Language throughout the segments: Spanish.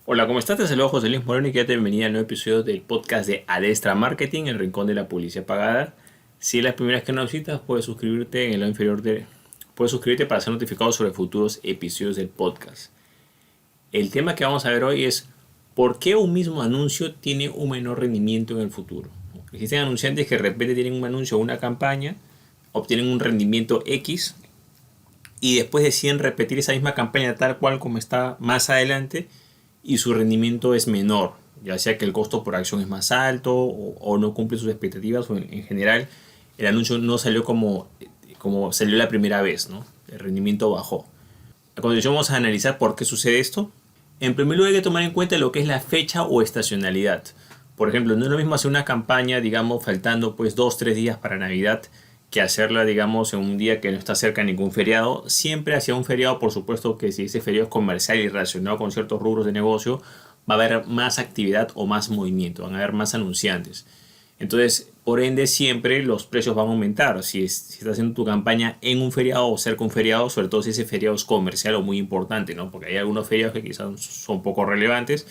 Hola, ¿cómo estás? Te saludo José Luis Moreno y quédate bienvenida al nuevo episodio del podcast de Adestra Marketing, el rincón de la publicidad pagada. Si es la primera vez que nos visitas, puedes suscribirte en el lado inferior puedes suscribirte para ser notificado sobre futuros episodios del podcast. El tema que vamos a ver hoy es ¿por qué un mismo anuncio tiene un menor rendimiento en el futuro? Existen anunciantes que de repente tienen un anuncio o una campaña, obtienen un rendimiento X y después deciden repetir esa misma campaña tal cual como está más adelante y su rendimiento es menor, ya sea que el costo por acción es más alto o no cumple sus expectativas o en general el anuncio no salió como salió la primera vez, ¿no? El rendimiento bajó. A continuación vamos a analizar por qué sucede esto. En primer lugar hay que tomar en cuenta lo que es la fecha o estacionalidad. Por ejemplo, no es lo mismo hacer una campaña, digamos, faltando pues 2-3 días para Navidad que hacerla, digamos, en un día que no está cerca de ningún feriado. Siempre hacia un feriado, por supuesto que si ese feriado es comercial y relacionado con ciertos rubros de negocio, va a haber más actividad o más movimiento, van a haber más anunciantes. Entonces, por ende, siempre los precios van a aumentar. Si estás haciendo tu campaña en un feriado o cerca de un feriado, sobre todo si ese feriado es comercial o muy importante, ¿no? Porque hay algunos feriados que quizás son poco relevantes,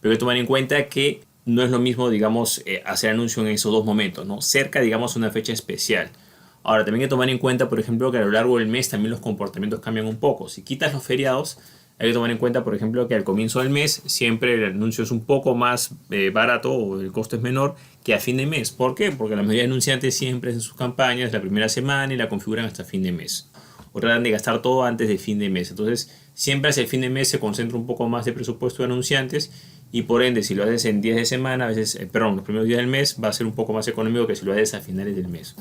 pero hay que tomar en cuenta que no es lo mismo, digamos, hacer anuncio en esos dos momentos, ¿no? Cerca, digamos, una fecha especial. Ahora, también hay que tomar en cuenta, por ejemplo, que a lo largo del mes también los comportamientos cambian un poco. Si quitas los feriados, hay que tomar en cuenta, por ejemplo, que al comienzo del mes siempre el anuncio es un poco más barato o el costo es menor que a fin de mes. ¿Por qué? Porque la mayoría de anunciantes siempre hacen sus campañas la primera semana y la configuran hasta fin de mes. O tratan de gastar todo antes de fin de mes. Entonces, siempre hacia el fin de mes se concentra un poco más de presupuesto de anunciantes y por ende, si lo haces en días de semana, a veces, los primeros días del mes va a ser un poco más económico que si lo haces a finales del mes.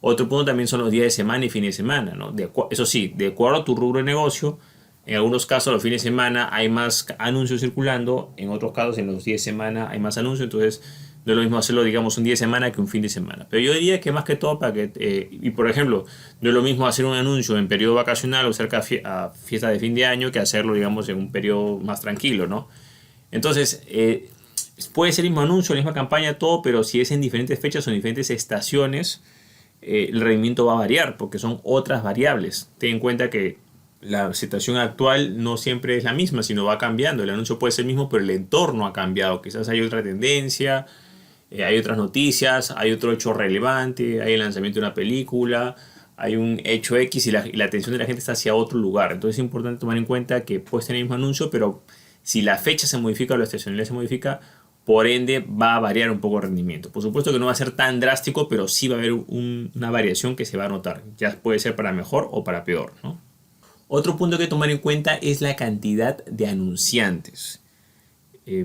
Otro punto también son los días de semana y fines de semana, ¿no? Eso sí, de acuerdo a tu rubro de negocio, en algunos casos los fines de semana hay más anuncios circulando, en otros casos en los días de semana hay más anuncios, entonces no es lo mismo hacerlo, digamos, un día de semana que un fin de semana. Pero yo diría que más que todo para que, y por ejemplo, no es lo mismo hacer un anuncio en periodo vacacional o cerca a fiesta de fin de año que hacerlo, digamos, en un periodo más tranquilo, ¿no? Entonces, puede ser el mismo anuncio, la misma campaña, todo, pero si es en diferentes fechas o en diferentes estaciones, el rendimiento va a variar porque son otras variables. Ten en cuenta que la situación actual no siempre es la misma, sino va cambiando. El anuncio puede ser el mismo, pero el entorno ha cambiado. Quizás hay otra tendencia, hay otras noticias, hay otro hecho relevante, hay el lanzamiento de una película, hay un hecho X y la atención de la gente está hacia otro lugar. Entonces es importante tomar en cuenta que puedes tener el mismo anuncio, pero si la fecha se modifica o la estacionalidad se modifica, por ende va a variar un poco el rendimiento. Por supuesto que no va a ser tan drástico, pero sí va a haber una variación que se va a notar. Ya puede ser para mejor o para peor, ¿no? Otro punto que tomar en cuenta es la cantidad de anunciantes.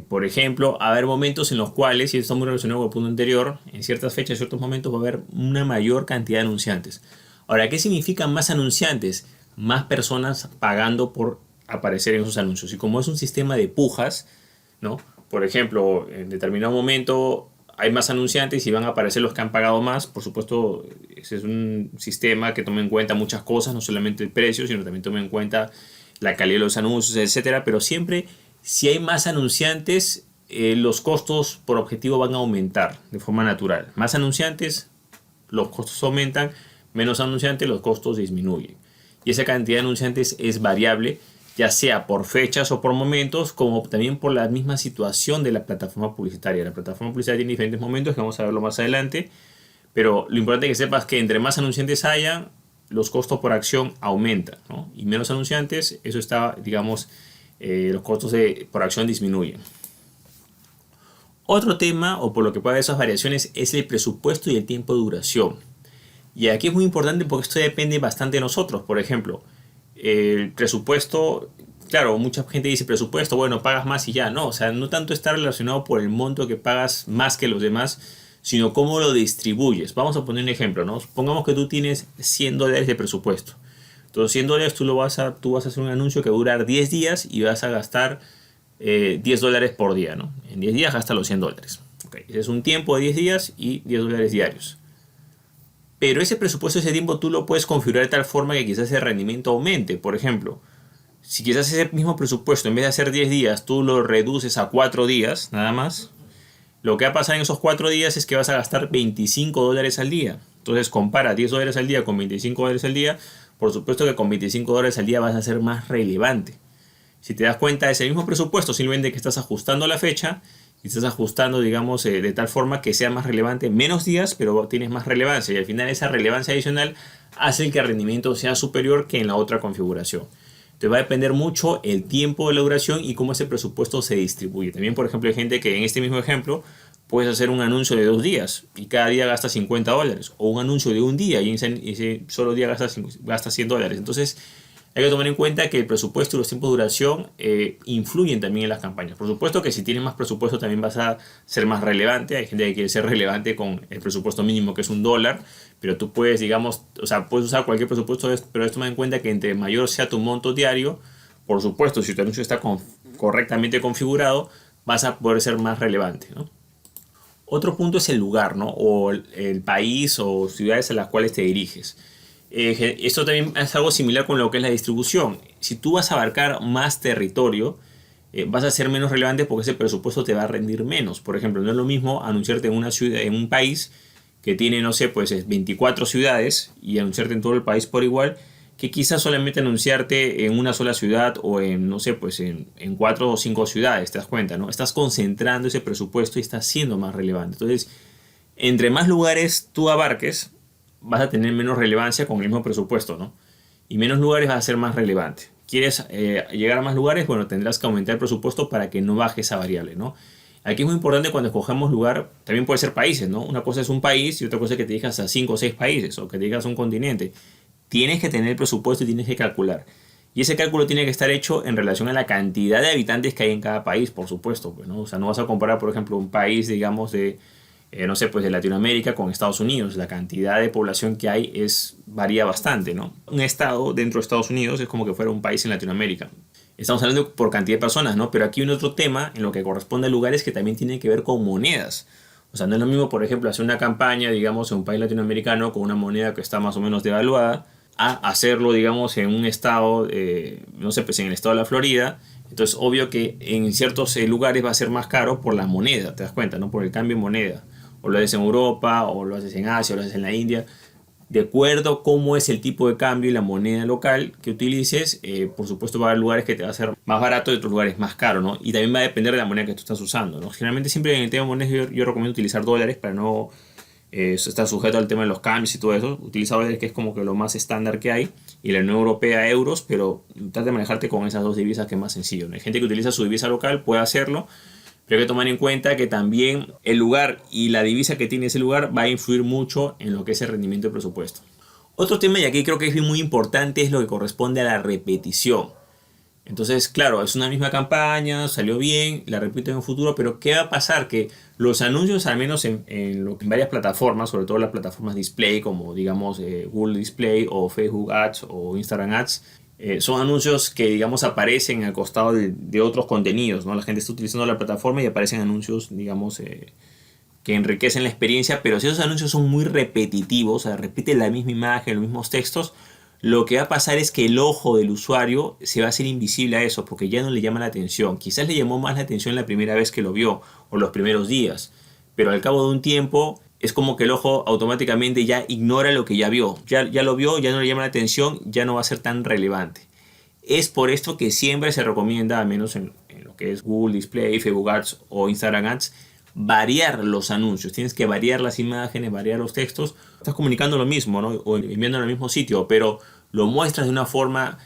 Por ejemplo, va a haber momentos en los cuales, y esto está muy relacionado con el punto anterior, en ciertas fechas, en ciertos momentos va a haber una mayor cantidad de anunciantes. Ahora, ¿qué significan más anunciantes? Más personas pagando por aparecer en esos anuncios. Y como es un sistema de pujas, ¿no? Por ejemplo, en determinado momento hay más anunciantes y van a aparecer los que han pagado más. Por supuesto, ese es un sistema que toma en cuenta muchas cosas, no solamente el precio, sino también toma en cuenta la calidad de los anuncios, etcétera. Pero siempre, si hay más anunciantes, los costos por objetivo van a aumentar de forma natural. Más anunciantes, los costos aumentan, menos anunciantes, los costos disminuyen. Y esa cantidad de anunciantes es variable, ya sea por fechas o por momentos, como también por la misma situación de la plataforma publicitaria. La plataforma publicitaria tiene diferentes momentos que vamos a verlo más adelante, pero lo importante es que sepas que entre más anunciantes haya, los costos por acción aumentan, ¿no? Y menos anunciantes, eso está, digamos, los costos por acción disminuyen. Otro tema, o por lo que puede haber esas variaciones, es el presupuesto y el tiempo de duración. Y aquí es muy importante porque esto depende bastante de nosotros. Por ejemplo, el presupuesto, claro, mucha gente dice presupuesto, bueno, pagas más y ya. No, o sea, no tanto está relacionado por el monto que pagas más que los demás, sino cómo lo distribuyes. Vamos a poner un ejemplo, ¿no? Supongamos que tú tienes $100 de presupuesto. Entonces, $100 tú vas a hacer un anuncio que va a durar 10 días y vas a gastar $10 por día, ¿no? En 10 días gastas los $100. Okay. Ese es un tiempo de 10 días y $10 diarios. Pero ese presupuesto, ese tiempo, tú lo puedes configurar de tal forma que quizás el rendimiento aumente. Por ejemplo, si quizás ese mismo presupuesto, en vez de hacer 10 días, tú lo reduces a 4 días, nada más, lo que va a pasar en esos 4 días es que vas a gastar $25 al día. Entonces compara $10 al día con $25 al día. Por supuesto que con $25 al día vas a ser más relevante. Si te das cuenta, es el mismo presupuesto, simplemente que estás ajustando la fecha y estás ajustando, digamos, de tal forma que sea más relevante, menos días, pero tienes más relevancia. Y al final esa relevancia adicional hace que el rendimiento sea superior que en la otra configuración. Entonces va a depender mucho el tiempo de la duración y cómo ese presupuesto se distribuye. También, por ejemplo, hay gente que en este mismo ejemplo puedes hacer un anuncio de 2 días y cada día gasta $50. O un anuncio de un día y ese solo día gasta $100. Entonces hay que tomar en cuenta que el presupuesto y los tiempos de duración influyen también en las campañas. Por supuesto que si tienes más presupuesto también vas a ser más relevante. Hay gente que quiere ser relevante con el presupuesto mínimo, que es $1, pero tú puedes, digamos, o sea, puedes usar cualquier presupuesto, pero toma en cuenta que entre mayor sea tu monto diario, por supuesto, si tu anuncio está correctamente configurado, vas a poder ser más relevante, ¿no? Otro punto es el lugar, ¿no? O el país o ciudades a las cuales te diriges. Esto también es algo similar con lo que es la distribución. Si tú vas a abarcar más territorio, vas a ser menos relevante porque ese presupuesto te va a rendir menos. Por ejemplo, no es lo mismo anunciarte en una ciudad, en un país que tiene, no sé, pues 24 ciudades y anunciarte en todo el país por igual, que quizás solamente anunciarte en una sola ciudad o en, no sé, pues en 4 o 5 ciudades, te das cuenta, ¿no? Estás concentrando ese presupuesto y estás siendo más relevante. Entonces, entre más lugares tú abarques, vas a tener menos relevancia con el mismo presupuesto, ¿no? Y menos lugares vas a ser más relevante. ¿Quieres llegar a más lugares? Bueno, tendrás que aumentar el presupuesto para que no baje esa variable, ¿no? Aquí es muy importante cuando escogemos lugar, también puede ser países, ¿no? Una cosa es un país y otra cosa es que te digas a 5 o 6 países o que te digas a un continente. Tienes que tener el presupuesto y tienes que calcular. Y ese cálculo tiene que estar hecho en relación a la cantidad de habitantes que hay en cada país, por supuesto, pues, ¿no? O sea, no vas a comparar, por ejemplo, un país, digamos, de no sé, pues de Latinoamérica con Estados Unidos. La cantidad de población que hay varía bastante, ¿no? Un estado dentro de Estados Unidos es como que fuera un país en Latinoamérica. Estamos hablando por cantidad de personas, ¿no? Pero aquí hay un otro tema en lo que corresponde a lugares que también tienen que ver con monedas. O sea, no es lo mismo, por ejemplo, hacer una campaña, digamos, en un país latinoamericano con una moneda que está más o menos devaluada, a hacerlo, digamos, en un estado, no sé, pues en el estado de la Florida. Entonces, obvio que en ciertos lugares va a ser más caro por la moneda, te das cuenta, ¿no? Por el cambio de moneda. O lo haces en Europa, o lo haces en Asia, o lo haces en la India. De acuerdo a cómo es el tipo de cambio y la moneda local que utilices, por supuesto va a haber lugares que te va a ser más barato y otros lugares más caro, ¿no? Y también va a depender de la moneda que tú estás usando, ¿no? Generalmente siempre en el tema de monedas yo recomiendo utilizar dólares para no estar sujeto al tema de los cambios y todo eso. Utiliza dólares, que es como que lo más estándar que hay, y la Unión Europea euros, pero trata de manejarte con esas dos divisas, que es más sencillo, ¿no? Hay gente que utiliza su divisa local, puede hacerlo, pero hay que tomar en cuenta que también el lugar y la divisa que tiene ese lugar va a influir mucho en lo que es el rendimiento del presupuesto. Otro tema, y aquí creo que es muy importante, es lo que corresponde a la repetición. Entonces, claro, es una misma campaña, salió bien, la repito en el futuro, pero ¿qué va a pasar? Que los anuncios, al menos en varias plataformas, sobre todo las plataformas display, como digamos Google Display o Facebook Ads o Instagram Ads, son anuncios que, digamos, aparecen al costado de otros contenidos, ¿no? La gente está utilizando la plataforma y aparecen anuncios, digamos, que enriquecen la experiencia, pero si esos anuncios son muy repetitivos, o sea, repite la misma imagen, los mismos textos, lo que va a pasar es que el ojo del usuario se va a hacer invisible a eso, porque ya no le llama la atención. Quizás le llamó más la atención la primera vez que lo vio, o los primeros días, pero al cabo de un tiempo es como que el ojo automáticamente ya ignora lo que ya vio. Ya lo vio, ya no le llama la atención, ya no va a ser tan relevante. Es por esto que siempre se recomienda, al menos en lo que es Google Display, Facebook Ads o Instagram Ads, variar los anuncios. Tienes que variar las imágenes, variar los textos. Estás comunicando lo mismo, ¿no? O enviando al mismo sitio, pero lo muestras de una forma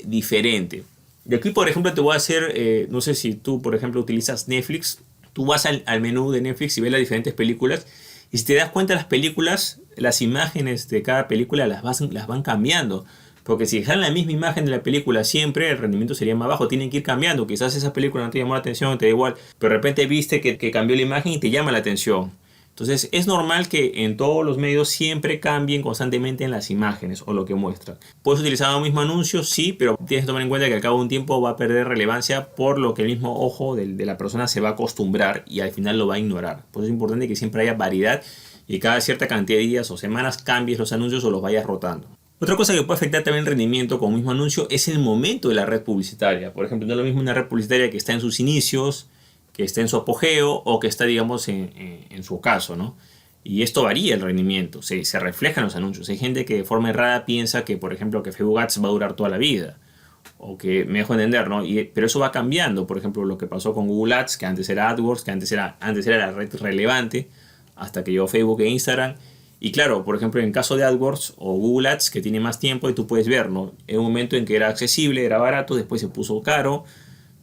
diferente. De aquí, por ejemplo, te voy a hacer, no sé si tú, por ejemplo, utilizas Netflix. Tú vas al menú de Netflix y ves las diferentes películas. Y si te das cuenta, las películas, las imágenes de cada película las van cambiando. Porque si dejan la misma imagen de la película siempre, el rendimiento sería más bajo. Tienen que ir cambiando. Quizás esa película no te llamó la atención, te da igual. Pero de repente viste que cambió la imagen y te llama la atención. Entonces es normal que en todos los medios siempre cambien constantemente en las imágenes o lo que muestran. Puedes utilizar el mismo anuncio, sí, pero tienes que tomar en cuenta que al cabo de un tiempo va a perder relevancia por lo que el mismo ojo de la persona se va a acostumbrar y al final lo va a ignorar. Por eso es importante que siempre haya variedad y cada cierta cantidad de días o semanas cambies los anuncios o los vayas rotando. Otra cosa que puede afectar también el rendimiento con el mismo anuncio es el momento de la red publicitaria. Por ejemplo, no es lo mismo una red publicitaria que está en sus inicios, que está en su apogeo o que está, digamos, en su ocaso, ¿no? Y esto varía el rendimiento, se refleja en los anuncios. Hay gente que de forma errada piensa que, por ejemplo, que Facebook Ads va a durar toda la vida. o que me dejo entender, ¿no? Pero eso va cambiando. Por ejemplo, lo que pasó con Google Ads, que antes era AdWords, que antes era la red relevante, hasta que llegó Facebook e Instagram. Y claro, por ejemplo, en el caso de AdWords o Google Ads, que tiene más tiempo, y tú puedes ver, ¿no? En un momento en que era accesible, era barato, después se puso caro,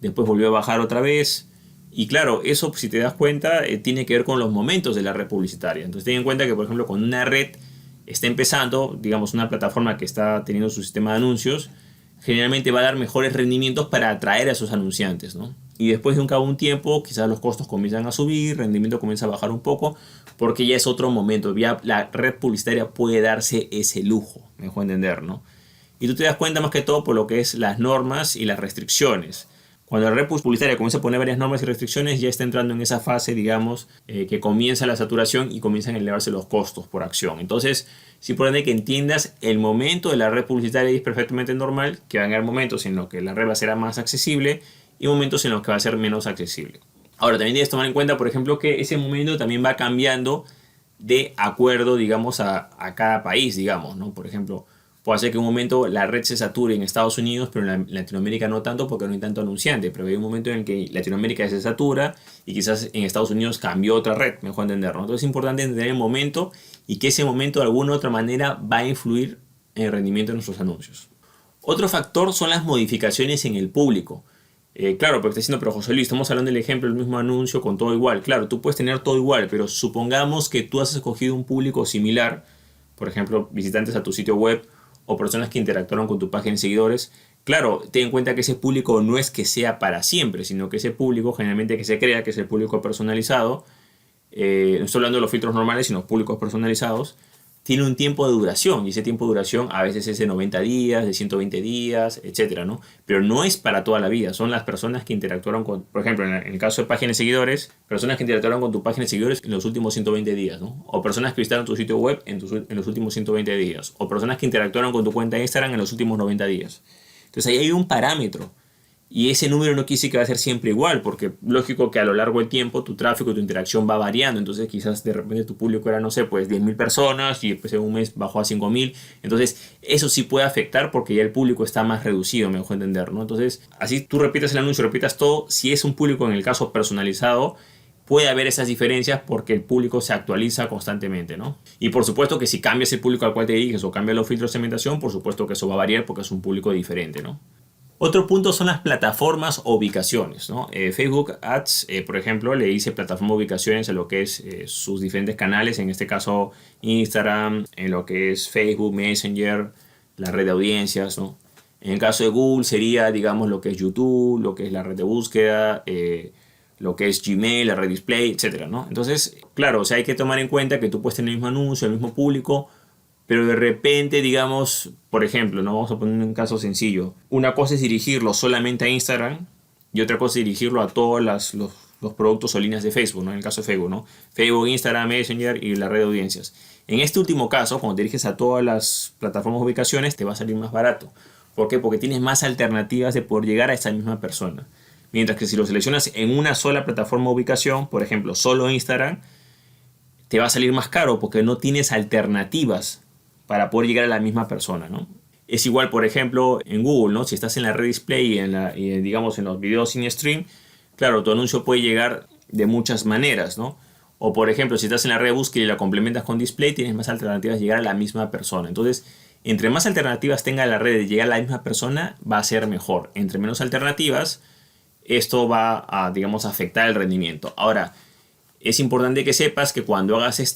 después volvió a bajar otra vez. Y claro, eso, si te das cuenta, tiene que ver con los momentos de la red publicitaria. Entonces, ten en cuenta que, por ejemplo, cuando una red está empezando, digamos, una plataforma que está teniendo su sistema de anuncios, generalmente va a dar mejores rendimientos para atraer a esos anunciantes, ¿no? Y después de un tiempo, quizás los costos comienzan a subir, el rendimiento comienza a bajar un poco, porque ya es otro momento, ya la red publicitaria puede darse ese lujo, me dejo entender, ¿no? Y tú te das cuenta más que todo por lo que es las normas y las restricciones. Cuando la red publicitaria comienza a poner varias normas y restricciones, ya está entrando en esa fase, digamos, que comienza la saturación y comienzan a elevarse los costos por acción. Entonces, es importante que entiendas el momento de la red publicitaria y es perfectamente normal que van a haber momentos en los que la red va a ser más accesible y momentos en los que va a ser menos accesible. Ahora, también debes tomar en cuenta, por ejemplo, que ese momento también va cambiando de acuerdo, digamos, a cada país, digamos, ¿no? Por ejemplo, puede ser que en un momento la red se sature en Estados Unidos, pero en Latinoamérica no tanto porque no hay tanto anunciante. Pero hay un momento en el que Latinoamérica se satura y quizás en Estados Unidos cambió otra red, mejor entender, ¿no? Entonces es importante entender el momento y que ese momento de alguna u otra manera va a influir en el rendimiento de nuestros anuncios. Otro factor son las modificaciones en el público. Claro, porque está diciendo, pero José Luis, estamos hablando del ejemplo del mismo anuncio con todo igual. Claro, tú puedes tener todo igual, pero supongamos que tú has escogido un público similar, por ejemplo, visitantes a tu sitio web o personas que interactuaron con tu página de seguidores. Claro, ten en cuenta que ese público no es que sea para siempre, sino que ese público generalmente que se crea, que es el público personalizado, no estoy hablando de los filtros normales, sino públicos personalizados, tiene un tiempo de duración y ese tiempo de duración a veces es de 90 días, de 120 días, etcétera, ¿no? Pero no es para toda la vida, son las personas que interactuaron con, por ejemplo, en el caso de páginas de seguidores, personas que interactuaron con tu página de seguidores en los últimos 120 días, ¿no? O personas que visitaron tu sitio web en los últimos 120 días, o personas que interactuaron con tu cuenta de Instagram en los últimos 90 días. Entonces ahí hay un parámetro. Y ese número no quiere decir que va a ser siempre igual, porque lógico que a lo largo del tiempo tu tráfico, tu interacción va variando. Entonces quizás de repente tu público era, no sé, pues 10.000 personas y después en un mes bajó a 5.000. Entonces eso sí puede afectar porque ya el público está más reducido, me dejo entender, ¿no? Entonces así tú repitas el anuncio, repitas todo. Si es un público en el caso personalizado, puede haber esas diferencias porque el público se actualiza constantemente, ¿no? Y por supuesto que si cambias el público al cual te diriges o cambias los filtros de segmentación, por supuesto que eso va a variar porque es un público diferente, ¿no? Otro punto son las plataformas o ubicaciones, ¿no? Facebook Ads, por ejemplo, le dice plataforma o ubicaciones a lo que es sus diferentes canales, en este caso Instagram, en lo que es Facebook, Messenger, la red de audiencias, ¿no? En el caso de Google sería, digamos, lo que es YouTube, lo que es la red de búsqueda, lo que es Gmail, la red display, etcétera, ¿no? Entonces, claro, o sea, hay que tomar en cuenta que tú puedes tener el mismo anuncio, el mismo público, pero de repente, digamos, por ejemplo, ¿no? Vamos a poner un caso sencillo. Una cosa es dirigirlo solamente a Instagram y otra cosa es dirigirlo a todos los productos o líneas de Facebook, ¿no? En el caso de Facebook, ¿no? Facebook, Instagram, Messenger y la red de audiencias. En este último caso, cuando te diriges a todas las plataformas de ubicaciones, te va a salir más barato. ¿Por qué? Porque tienes más alternativas de poder llegar a esa misma persona. Mientras que si lo seleccionas en una sola plataforma de ubicación, por ejemplo, solo Instagram, te va a salir más caro porque no tienes alternativas para poder llegar a la misma persona, ¿no? Es igual, por ejemplo, en Google, ¿no? Si estás en la red display y digamos en los videos sin stream, claro, tu anuncio puede llegar de muchas maneras, ¿no? O por ejemplo, si estás en la red de búsqueda y la complementas con display, tienes más alternativas de llegar a la misma persona. Entonces, entre más alternativas tenga la red de llegar a la misma persona, va a ser mejor. Entre menos alternativas, esto va a, digamos, afectar el rendimiento. Ahora, es importante que sepas que cuando hagas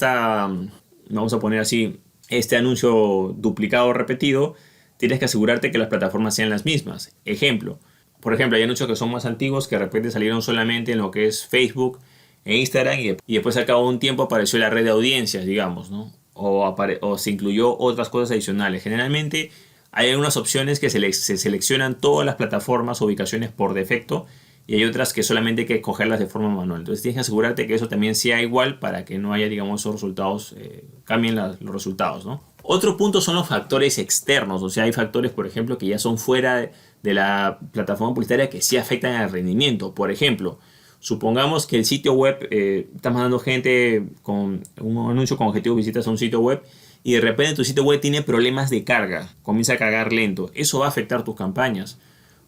vamos a poner así, este anuncio duplicado o repetido, tienes que asegurarte que las plataformas sean las mismas. Ejemplo, por ejemplo, hay anuncios que son más antiguos que de repente salieron solamente en lo que es Facebook e Instagram y después al cabo de un tiempo apareció la red de audiencias, digamos, ¿no? O se incluyó otras cosas adicionales. Generalmente hay algunas opciones que se seleccionan todas las plataformas o ubicaciones por defecto y hay otras que solamente hay que cogerlas de forma manual. Entonces tienes que asegurarte que eso también sea igual para que no haya, digamos, esos resultados, cambien los resultados, ¿no? Otro punto son los factores externos, o sea, hay factores, por ejemplo, que ya son fuera de la plataforma publicitaria que sí afectan al rendimiento. Por ejemplo, supongamos que el sitio web, estás mandando gente con un anuncio con objetivo de visitas a un sitio web y de repente tu sitio web tiene problemas de carga, comienza a cargar lento. Eso va a afectar tus campañas.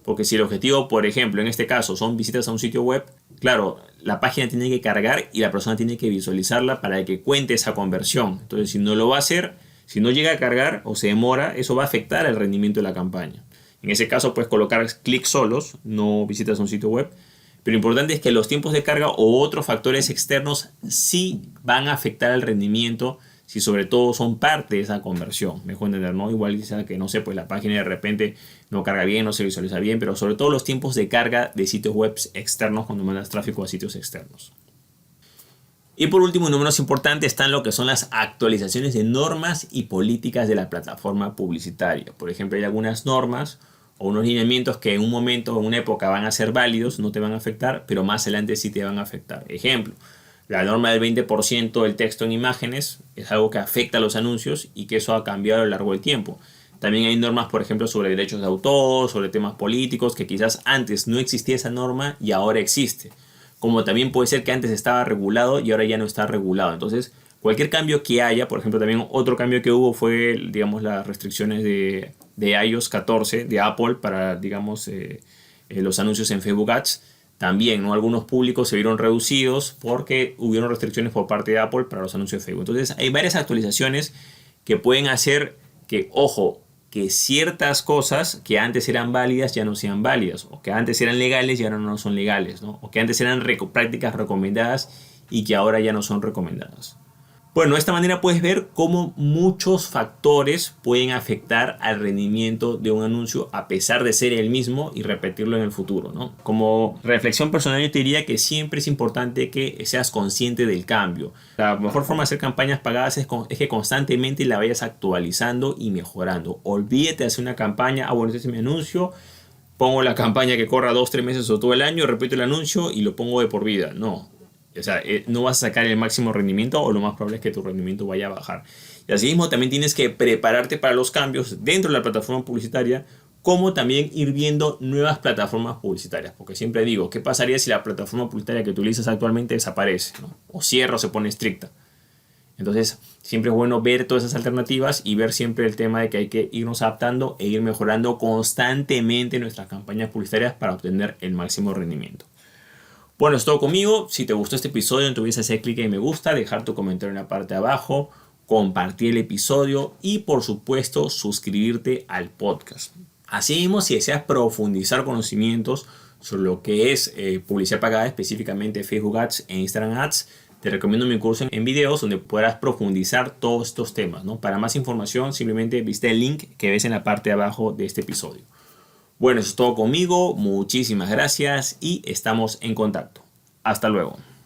Porque si el objetivo, por ejemplo, en este caso son visitas a un sitio web, claro, la página tiene que cargar y la persona tiene que visualizarla para que cuente esa conversión. Entonces, si no lo va a hacer, si no llega a cargar o se demora, eso va a afectar el rendimiento de la campaña. En ese caso, puedes colocar clics solos, no visitas a un sitio web. Pero lo importante es que los tiempos de carga o otros factores externos sí van a afectar el rendimiento si sobre todo son parte de esa conversión. Me dejo entender, ¿no? Igual quizá que no sé, pues la página de repente no carga bien, no se visualiza bien, pero sobre todo los tiempos de carga de sitios web externos cuando mandas tráfico a sitios externos. Y por último, no menos importante, están lo que son las actualizaciones de normas y políticas de la plataforma publicitaria. Por ejemplo, hay algunas normas o unos lineamientos que en un momento o en una época van a ser válidos, no te van a afectar, pero más adelante sí te van a afectar. Ejemplo, la norma del 20% del texto en imágenes es algo que afecta a los anuncios y que eso ha cambiado a lo largo del tiempo. También hay normas, por ejemplo, sobre derechos de autor, sobre temas políticos, que quizás antes no existía esa norma y ahora existe. Como también puede ser que antes estaba regulado y ahora ya no está regulado. Entonces, cualquier cambio que haya, por ejemplo, también otro cambio que hubo fue, digamos, las restricciones de iOS 14 de Apple para, digamos, los anuncios en Facebook Ads. También, ¿no? Algunos públicos se vieron reducidos porque hubieron restricciones por parte de Apple para los anuncios de Facebook. Entonces, hay varias actualizaciones que pueden hacer que, ojo, que ciertas cosas que antes eran válidas ya no sean válidas, o que antes eran legales y ahora no son legales, ¿no? O que antes eran prácticas recomendadas y que ahora ya no son recomendadas. Bueno, de esta manera puedes ver cómo muchos factores pueden afectar al rendimiento de un anuncio a pesar de ser el mismo y repetirlo en el futuro, ¿no? Como reflexión personal yo te diría que siempre es importante que seas consciente del cambio. La mejor forma de hacer campañas pagadas es que constantemente la vayas actualizando y mejorando. Olvídate de hacer una campaña, bueno, este es mi anuncio, pongo la campaña que corra 2-3 meses o todo el año, repito el anuncio y lo pongo de por vida. No. O sea, no vas a sacar el máximo rendimiento o lo más probable es que tu rendimiento vaya a bajar. Y asimismo también tienes que prepararte para los cambios dentro de la plataforma publicitaria, como también ir viendo nuevas plataformas publicitarias. Porque siempre digo, ¿qué pasaría si la plataforma publicitaria que utilizas actualmente desaparece, ¿no? O cierra o se pone estricta? Entonces, siempre es bueno ver todas esas alternativas y ver siempre el tema de que hay que irnos adaptando e ir mejorando constantemente nuestras campañas publicitarias para obtener el máximo rendimiento. Bueno, es todo conmigo. Si te gustó este episodio, no te olvides hacer clic en me gusta, dejar tu comentario en la parte de abajo, compartir el episodio y, por supuesto, suscribirte al podcast. Asimismo, si deseas profundizar conocimientos sobre lo que es publicidad pagada, específicamente Facebook Ads e Instagram Ads, te recomiendo mi curso en videos donde podrás profundizar todos estos temas, ¿no? Para más información, simplemente visita el link que ves en la parte de abajo de este episodio. Bueno, eso es todo conmigo. Muchísimas gracias y estamos en contacto. Hasta luego.